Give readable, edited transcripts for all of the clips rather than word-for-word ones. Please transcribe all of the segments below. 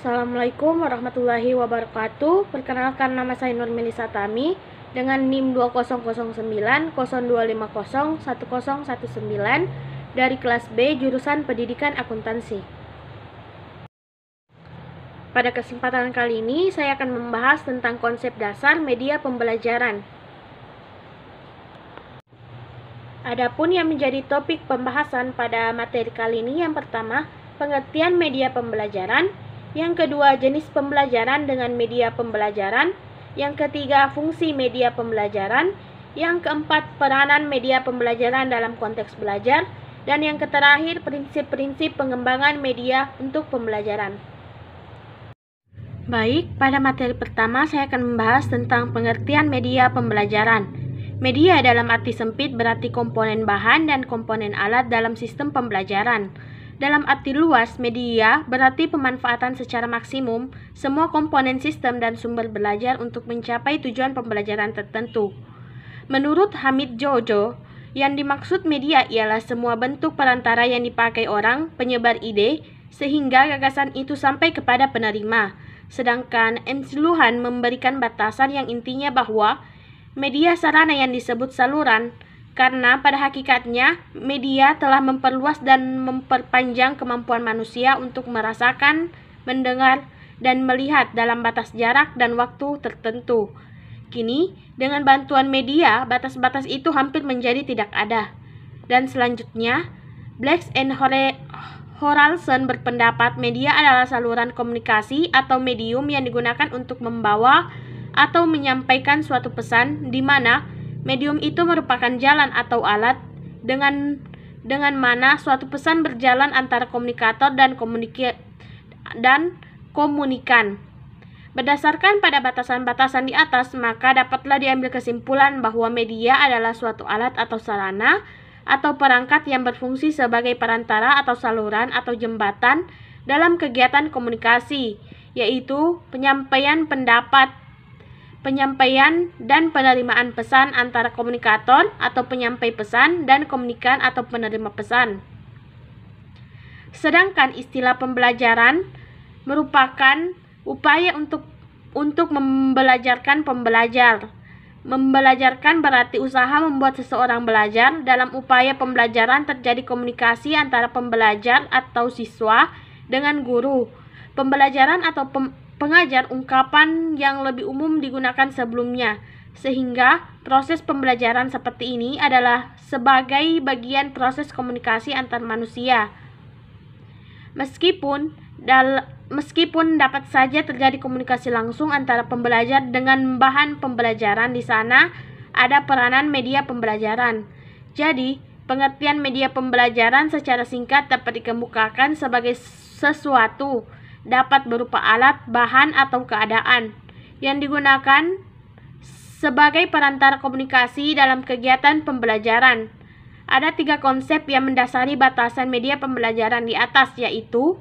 Assalamualaikum warahmatullahi wabarakatuh. Perkenalkan, nama saya Nur Melisa Tami dengan NIM 2009 0250 1019 dari kelas B jurusan Pendidikan Akuntansi. Pada kesempatan kali ini saya akan membahas tentang konsep dasar media pembelajaran. Adapun yang menjadi topik pembahasan pada materi kali ini, yang pertama, pengertian media pembelajaran. Yang kedua, jenis pembelajaran dengan media pembelajaran. Yang ketiga, fungsi media pembelajaran. Yang keempat, peranan media pembelajaran dalam konteks belajar. Dan yang terakhir, prinsip-prinsip pengembangan media untuk pembelajaran. Baik, pada materi pertama saya akan membahas tentang pengertian media pembelajaran. Media dalam arti sempit berarti komponen bahan dan komponen alat dalam sistem pembelajaran. Dalam arti luas, media berarti pemanfaatan secara maksimum semua komponen sistem dan sumber belajar untuk mencapai tujuan pembelajaran tertentu. Menurut Hamid Jojo, yang dimaksud media ialah semua bentuk perantara yang dipakai orang, penyebar ide, sehingga gagasan itu sampai kepada penerima. Sedangkan MC Luhan memberikan batasan yang intinya bahwa media sarana yang disebut saluran, karena pada hakikatnya media telah memperluas dan memperpanjang kemampuan manusia untuk merasakan, mendengar, dan melihat dalam batas jarak dan waktu tertentu. Kini, dengan bantuan media, batas-batas itu hampir menjadi tidak ada. Dan selanjutnya, Blacks and Horalson berpendapat media adalah saluran komunikasi atau medium yang digunakan untuk membawa atau menyampaikan suatu pesan, di mana medium itu merupakan jalan atau alat dengan mana suatu pesan berjalan antara komunikator dan komunikan. Berdasarkan pada batasan-batasan di atas, maka dapatlah diambil kesimpulan bahwa media adalah suatu alat atau sarana atau perangkat yang berfungsi sebagai perantara atau saluran atau jembatan dalam kegiatan komunikasi, yaitu penyampaian pendapat, penyampaian dan penerimaan pesan antara komunikator atau penyampai pesan dan komunikan atau penerima pesan. Sedangkan istilah pembelajaran merupakan upaya untuk membelajarkan pembelajar. Membelajarkan berarti usaha membuat seseorang belajar. Dalam upaya pembelajaran terjadi komunikasi antara pembelajar atau siswa dengan guru. Pembelajaran atau pengajar ungkapan yang lebih umum digunakan sebelumnya, sehingga proses pembelajaran seperti ini adalah sebagai bagian proses komunikasi antar manusia. Meskipun dapat saja terjadi komunikasi langsung antara pembelajar dengan bahan pembelajaran, di sana ada peranan media pembelajaran. Jadi, pengertian media pembelajaran secara singkat dapat dikemukakan sebagai sesuatu dapat berupa alat, bahan, atau keadaan yang digunakan sebagai perantara komunikasi dalam kegiatan pembelajaran. Ada 3 konsep yang mendasari batasan media pembelajaran di atas, yaitu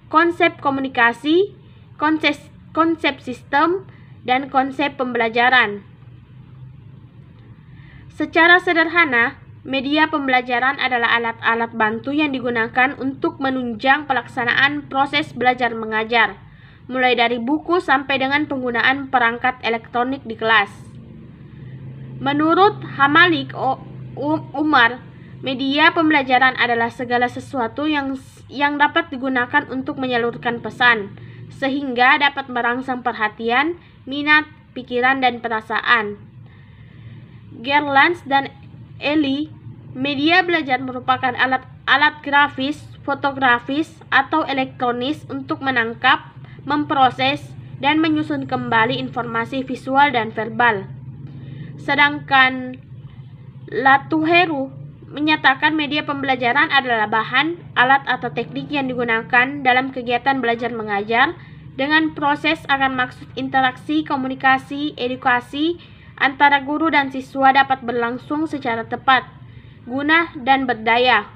konsep komunikasi, konsep sistem, dan konsep pembelajaran. Secara sederhana, media pembelajaran adalah alat-alat bantu yang digunakan untuk menunjang pelaksanaan proses belajar mengajar, mulai dari buku sampai dengan penggunaan perangkat elektronik di kelas. Menurut Hamalik Umar, media pembelajaran adalah segala sesuatu yang dapat digunakan untuk menyalurkan pesan, sehingga dapat merangsang perhatian, minat, pikiran, dan perasaan. Gerlans dan Eli, media belajar merupakan alat grafis, fotografis, atau elektronis untuk menangkap, memproses, dan menyusun kembali informasi visual dan verbal. Sedangkan Latuheru menyatakan media pembelajaran adalah bahan, alat, atau teknik yang digunakan dalam kegiatan belajar mengajar dengan proses akan maksud interaksi, komunikasi, edukasi antara guru dan siswa dapat berlangsung secara tepat, guna, dan berdaya.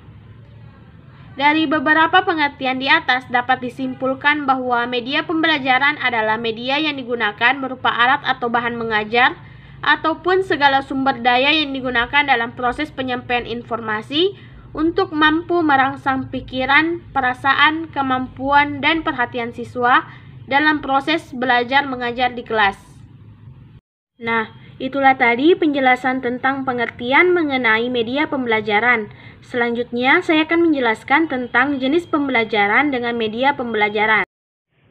Dari beberapa pengertian di atas dapat disimpulkan bahwa media pembelajaran adalah media yang digunakan berupa alat atau bahan mengajar, ataupun segala sumber daya yang digunakan dalam proses penyampaian informasi untuk mampu merangsang pikiran, perasaan, kemampuan, dan perhatian siswa dalam proses belajar mengajar di kelas. Nah, itulah tadi penjelasan tentang pengertian mengenai media pembelajaran. Selanjutnya, saya akan menjelaskan tentang jenis pembelajaran dengan media pembelajaran.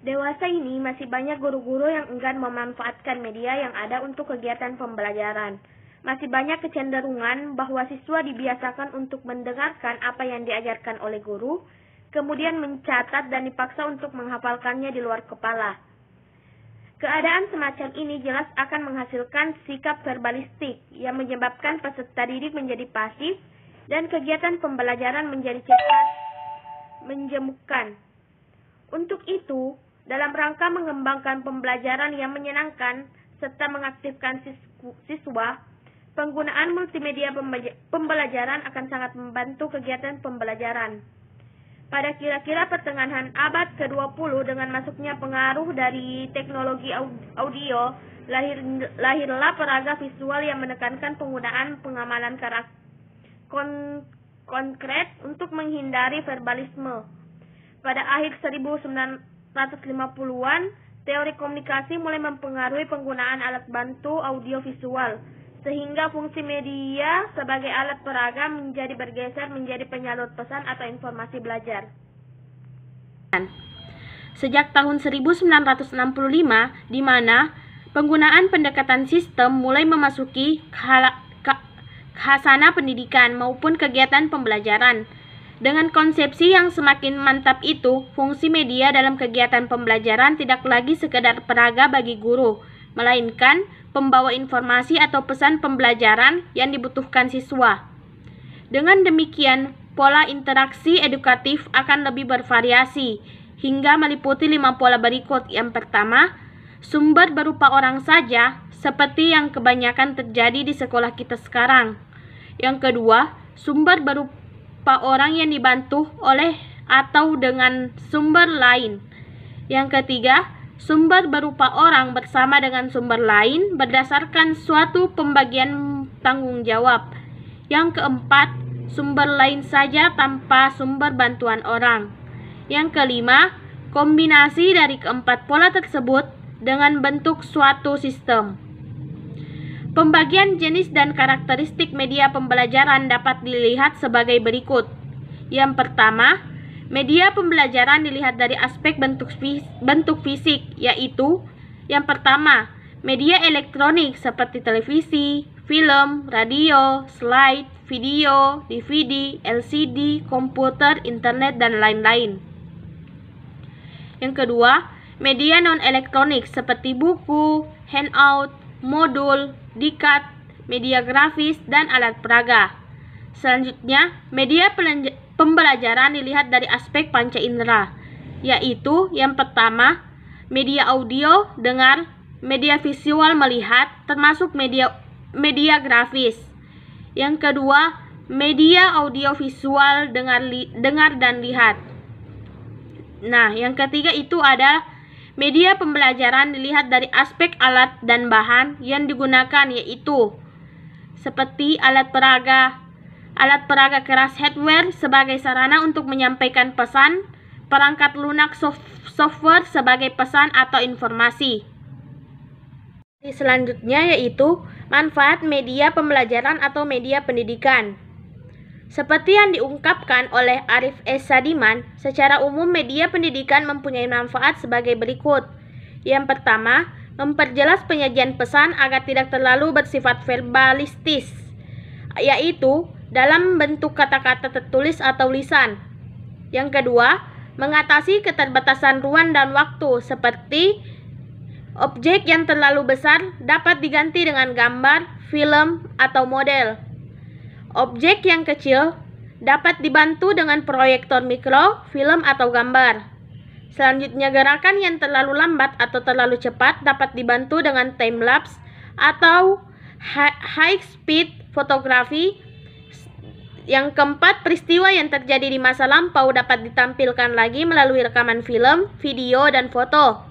Dewasa ini masih banyak guru-guru yang enggan memanfaatkan media yang ada untuk kegiatan pembelajaran. Masih banyak kecenderungan bahwa siswa dibiasakan untuk mendengarkan apa yang diajarkan oleh guru, kemudian mencatat dan dipaksa untuk menghafalkannya di luar kepala. Keadaan semacam ini jelas akan menghasilkan sikap verbalistik yang menyebabkan peserta didik menjadi pasif dan kegiatan pembelajaran menjadi cepat menjemukan. Untuk itu, dalam rangka mengembangkan pembelajaran yang menyenangkan serta mengaktifkan siswa, penggunaan multimedia pembelajaran akan sangat membantu kegiatan pembelajaran. Pada kira-kira pertengahan abad ke-20 dengan masuknya pengaruh dari teknologi audio, lahirlah peraga visual yang menekankan penggunaan pengamalan konkret untuk menghindari verbalisme. Pada akhir 1950-an, teori komunikasi mulai mempengaruhi penggunaan alat bantu audiovisual, sehingga fungsi media sebagai alat peraga menjadi bergeser menjadi penyalur pesan atau informasi belajar. Sejak tahun 1965, di mana penggunaan pendekatan sistem mulai memasuki khasana pendidikan maupun kegiatan pembelajaran. Dengan konsepsi yang semakin mantap itu, fungsi media dalam kegiatan pembelajaran tidak lagi sekedar peraga bagi guru, melainkan pembawa informasi atau pesan pembelajaran yang dibutuhkan siswa. Dengan demikian, pola interaksi edukatif akan lebih bervariasi, hingga meliputi 5 pola berikut. Yang pertama, sumber berupa orang saja, seperti yang kebanyakan terjadi di sekolah kita sekarang. Yang kedua, sumber berupa orang yang dibantu oleh atau dengan sumber lain. Yang ketiga, sumber berupa orang bersama dengan sumber lain berdasarkan suatu pembagian tanggung jawab. Yang keempat, sumber lain saja tanpa sumber bantuan orang. Yang kelima, kombinasi dari keempat pola tersebut dengan bentuk suatu sistem. Pembagian jenis dan karakteristik media pembelajaran dapat dilihat sebagai berikut. Yang pertama, media pembelajaran dilihat dari aspek bentuk fisik, yaitu yang pertama, media elektronik seperti televisi, film, radio, slide, video, DVD, LCD, komputer, internet, dan lain-lain. Yang kedua, media non-elektronik seperti buku, handout, modul, dikat, media grafis, dan alat peraga. Selanjutnya, media pembelajaran dilihat dari aspek panca indera, yaitu yang pertama, media audio, dengar, media visual melihat, termasuk media grafis. Yang kedua, media audio visual dengar dan lihat. Nah, yang ketiga itu ada media pembelajaran dilihat dari aspek alat dan bahan yang digunakan, yaitu seperti alat peraga keras hardware sebagai sarana untuk menyampaikan pesan, perangkat lunak software sebagai pesan atau informasi. Selanjutnya yaitu manfaat media pembelajaran atau media pendidikan. Seperti yang diungkapkan oleh Arif S. Sadiman, secara umum media pendidikan mempunyai manfaat sebagai berikut. Yang pertama, memperjelas penyajian pesan agar tidak terlalu bersifat verbalistis, yaitu dalam bentuk kata-kata tertulis atau lisan. Yang kedua, mengatasi keterbatasan ruang dan waktu, seperti objek yang terlalu besar dapat diganti dengan gambar, film, atau model. Objek yang kecil dapat dibantu dengan proyektor mikro, film, atau gambar. Selanjutnya, gerakan yang terlalu lambat atau terlalu cepat dapat dibantu dengan time-lapse atau high-speed fotografi. Yang keempat, peristiwa yang terjadi di masa lampau dapat ditampilkan lagi melalui rekaman film, video, dan foto.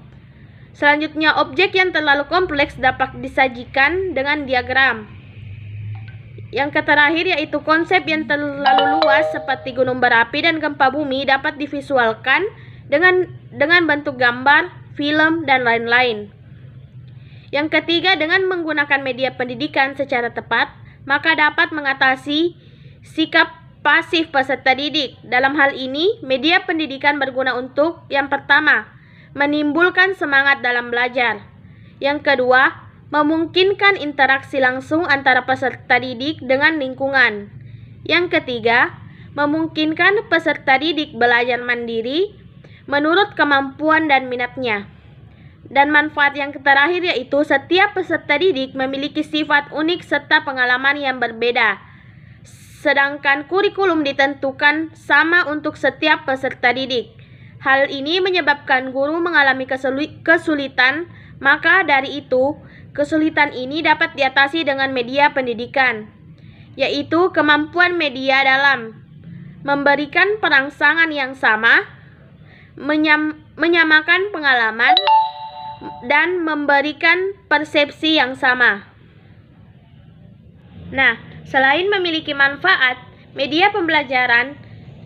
Selanjutnya, objek yang terlalu kompleks dapat disajikan dengan diagram. Yang terakhir yaitu konsep yang terlalu luas seperti gunung berapi dan gempa bumi dapat divisualkan dengan bentuk gambar, film, dan lain-lain. Yang ketiga, dengan menggunakan media pendidikan secara tepat, maka dapat mengatasi sikap pasif peserta didik. Dalam hal ini, media pendidikan berguna untuk yang pertama, menimbulkan semangat dalam belajar. Yang kedua, memungkinkan interaksi langsung antara peserta didik dengan lingkungan. Yang ketiga, memungkinkan peserta didik belajar mandiri menurut kemampuan dan minatnya. Dan manfaat yang terakhir yaitu setiap peserta didik memiliki sifat unik serta pengalaman yang berbeda. Sedangkan kurikulum ditentukan sama untuk setiap peserta didik. Hal ini menyebabkan guru mengalami kesulitan, maka dari itu, kesulitan ini dapat diatasi dengan media pendidikan, yaitu kemampuan media dalam memberikan perangsangan yang sama, menyamakan pengalaman, dan memberikan persepsi yang sama. Nah, selain memiliki manfaat, media pembelajaran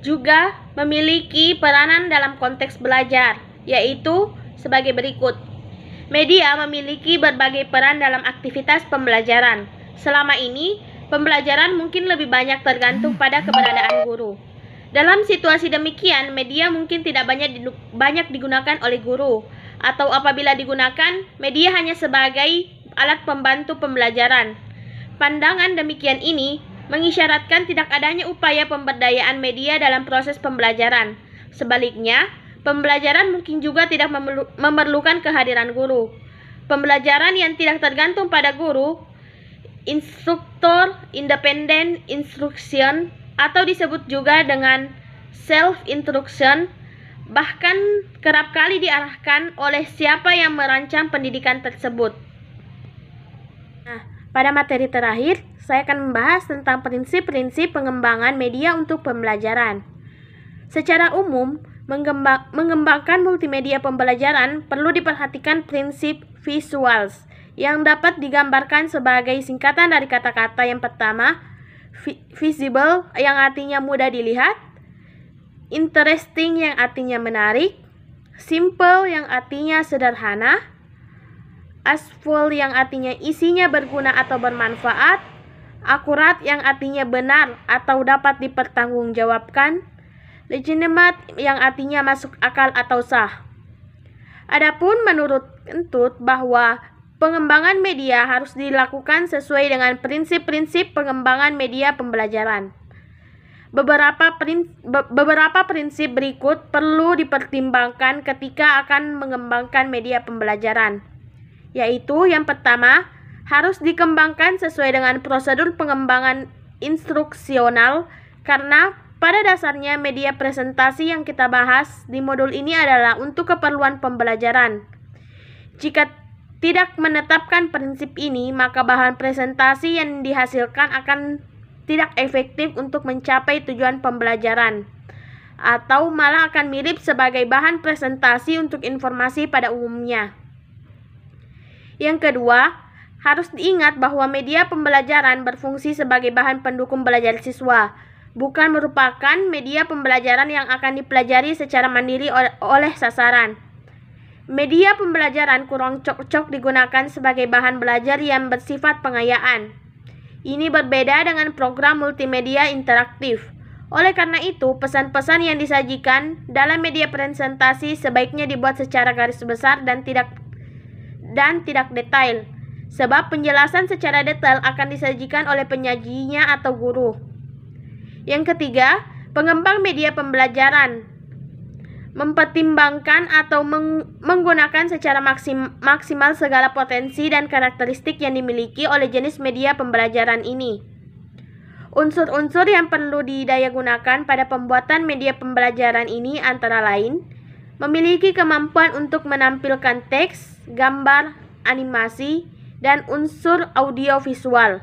juga memiliki peranan dalam konteks belajar, yaitu sebagai berikut. Media memiliki berbagai peran dalam aktivitas pembelajaran. Selama ini, pembelajaran mungkin lebih banyak tergantung pada keberadaan guru. Dalam situasi demikian, media mungkin tidak banyak digunakan oleh guru, atau apabila digunakan, media hanya sebagai alat pembantu pembelajaran. Pandangan demikian ini mengisyaratkan tidak adanya upaya pemberdayaan media dalam proses pembelajaran. Sebaliknya, pembelajaran mungkin juga tidak memerlukan kehadiran guru. Pembelajaran yang tidak tergantung pada guru, instruktur independent instruction, atau disebut juga dengan self-instruction, bahkan kerap kali diarahkan oleh siapa yang merancang pendidikan tersebut. Nah, pada materi terakhir, saya akan membahas tentang prinsip-prinsip pengembangan media untuk pembelajaran. Secara umum, mengembangkan multimedia pembelajaran perlu diperhatikan prinsip visuals yang dapat digambarkan sebagai singkatan dari kata-kata yang pertama, visible yang artinya mudah dilihat, interesting yang artinya menarik, simple yang artinya sederhana, useful yang artinya isinya berguna atau bermanfaat, akurat yang artinya benar atau dapat dipertanggungjawabkan, legitimate yang artinya masuk akal atau sah. Adapun menurut Kentut bahwa pengembangan media harus dilakukan sesuai dengan prinsip-prinsip pengembangan media pembelajaran. Beberapa prinsip berikut perlu dipertimbangkan ketika akan mengembangkan media pembelajaran, yaitu yang pertama, harus dikembangkan sesuai dengan prosedur pengembangan instruksional karena pada dasarnya media presentasi yang kita bahas di modul ini adalah untuk keperluan pembelajaran. Jika tidak menetapkan prinsip ini, maka bahan presentasi yang dihasilkan akan tidak efektif untuk mencapai tujuan pembelajaran, atau malah akan mirip sebagai bahan presentasi untuk informasi pada umumnya. Yang kedua, harus diingat bahwa media pembelajaran berfungsi sebagai bahan pendukung belajar siswa, bukan merupakan media pembelajaran yang akan dipelajari secara mandiri oleh sasaran. Media pembelajaran kurang cocok digunakan sebagai bahan belajar yang bersifat pengayaan. Ini berbeda dengan program multimedia interaktif. Oleh karena itu, pesan-pesan yang disajikan dalam media presentasi sebaiknya dibuat secara garis besar dan tidak detail, sebab penjelasan secara detail akan disajikan oleh penyajinya atau guru. Yang ketiga, pengembang media pembelajaran mempertimbangkan atau menggunakan secara maksimal segala potensi dan karakteristik yang dimiliki oleh jenis media pembelajaran ini. Unsur-unsur yang perlu didayagunakan pada pembuatan media pembelajaran ini antara lain, memiliki kemampuan untuk menampilkan teks, gambar, animasi, dan unsur audiovisual.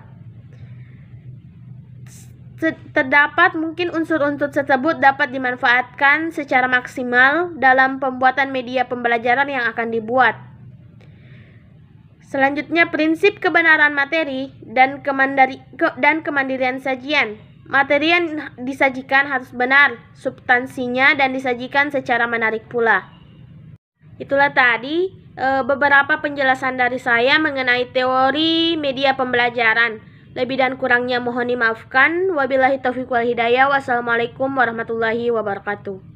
Terdapat mungkin unsur-unsur tersebut dapat dimanfaatkan secara maksimal dalam pembuatan media pembelajaran yang akan dibuat. Selanjutnya, prinsip kebenaran materi dan kemandirian sajian. Materi yang disajikan harus benar, substansinya, dan disajikan secara menarik pula. Itulah tadi beberapa penjelasan dari saya mengenai teori media pembelajaran. Lebih dan kurangnya mohon dimaafkan. Wabillahi taufiq wal hidayah. Wassalamualaikum warahmatullahi wabarakatuh.